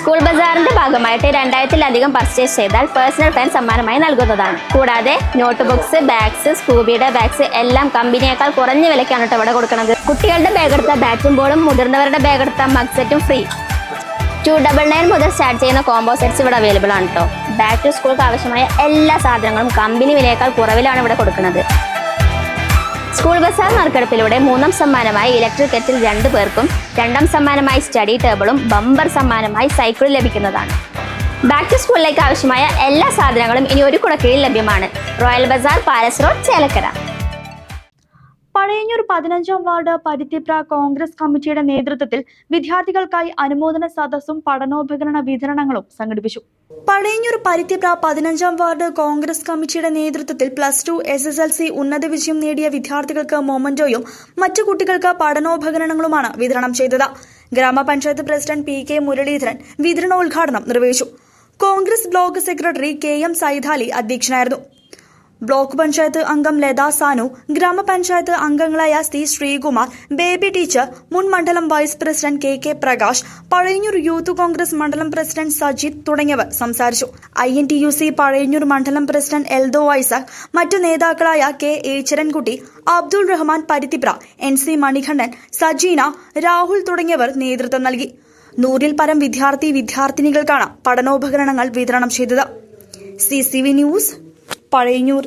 School ബസാറിന്റെ ഭാഗമായിട്ട് 2000-ലധികം purchase ചെയ്താൽ personal fan സമ്മാനമായി നൽകുന്നതാണ്. കൂടാതെ നോട്ട് ബുക്സ്, ബാഗ്സ്, സ്കൂബിയുടെ ബാഗ്സ് എല്ലാം കമ്പനിയേക്കാൾ കുറഞ്ഞ വിലയ്ക്കാണ് ഇവിടെ കൊടുക്കുന്നത്. കുട്ടികളുടെ ബാഗ് എടുത്ത ബാറ്റും ബോളും, മുതിർന്നവരുടെ ബാഗ് എടുത്ത മഗ് സെറ്റും ഫ്രീ. 299 മുതൽ സ്റ്റാർട്ട് ചെയ്യുന്ന കോംബോ സെറ്റ്സ് ഇവിടെ അവൈലബിൾ ആണ് കേട്ടോ. ബാക്ക് ടു സ്കൂൾക്ക് ആവശ്യമായ എല്ലാ സാധനങ്ങളും കമ്പനി വിലയേക്കാൾ കുറവിലാണ് ഇവിടെ കൊടുക്കുന്നത്. സ്കൂൾ ബസാർ നറുക്കെടുപ്പിലൂടെ 3ാം സമ്മാനമായി ഇലക്ട്രിക് കെറ്റിൽ 2 പേർക്കും, 2ാം സമ്മാനമായി സ്റ്റഡി ടേബിളും, ബമ്പർ സമ്മാനമായി സൈക്കിളും ലഭിക്കുന്നതാണ്. ബാക്ക് ടു സ്കൂളിലേക്ക് ആവശ്യമായ എല്ലാ സാധനങ്ങളും ഇനി ഒരു കുടക്കീഴിൽ ലഭ്യമാണ്. Royal bazaar, palace road, Chelakkara. Pazhayannur 15ാം വാർഡ് പരുത്തിപ്ര കോൺഗ്രസ് കമ്മിറ്റിയുടെ നേതൃത്വത്തിൽ വിദ്യാർത്ഥികൾക്കായി അനുമോദന സദസ്സും പഠനോപകരണ വിതരണങ്ങളും സംഘടിപ്പിച്ചു. പഴയന്നൂർ പരുത്തിപ്ര 15ാം വാർഡ് കോൺഗ്രസ് കമ്മിറ്റിയുടെ നേതൃത്വത്തിൽ +2 SSLC ഉന്നത വിജയം നേടിയ വിദ്യാർത്ഥികൾക്ക് മൊമന്റോയും മറ്റു കുട്ടികൾക്ക് പഠനോപകരണങ്ങളുമാണ് വിതരണം ചെയ്തത്. ഗ്രാമപഞ്ചായത്ത് പ്രസിഡന്റ് PK മുരളീധരൻ വിതരണോദ്ഘാടനം നിർവഹിച്ചു. Congress block secretary KM Saidali അധ്യക്ഷനായിരുന്നു. ബ്ലോക്ക് പഞ്ചായത്ത് അംഗം ലതാ സാനു, ഗ്രാമപഞ്ചായത്ത് അംഗങ്ങളായ C ശ്രീകുമാർ, ബേബി ടീച്ചർ, മുൻ മണ്ഡലം vice president KK Prakash, Pazhayannur youth Congress മണ്ഡലം പ്രസിഡന്റ് സജിത് തുടങ്ങിയവർ സംസാരിച്ചു. INTUC പഴയന്നൂർ മണ്ഡലം പ്രസിഡന്റ് എൽദോ ഐസക്, മറ്റു നേതാക്കളായ K ഏച്ചരൻകുട്ടി, അബ്ദുൾ റഹ്മാൻ പരുത്തിപ്ര, NC മണികണ്ഠൻ, സജീന, രാഹുൽ തുടങ്ങിയവർ നേതൃത്വം നൽകി. 100-ൽ പരം വിദ്യാർത്ഥിനികൾക്കാണ് പഠനോപകരണങ്ങൾ വിതരണം ചെയ്തത്. CCV news, Pazhayannur.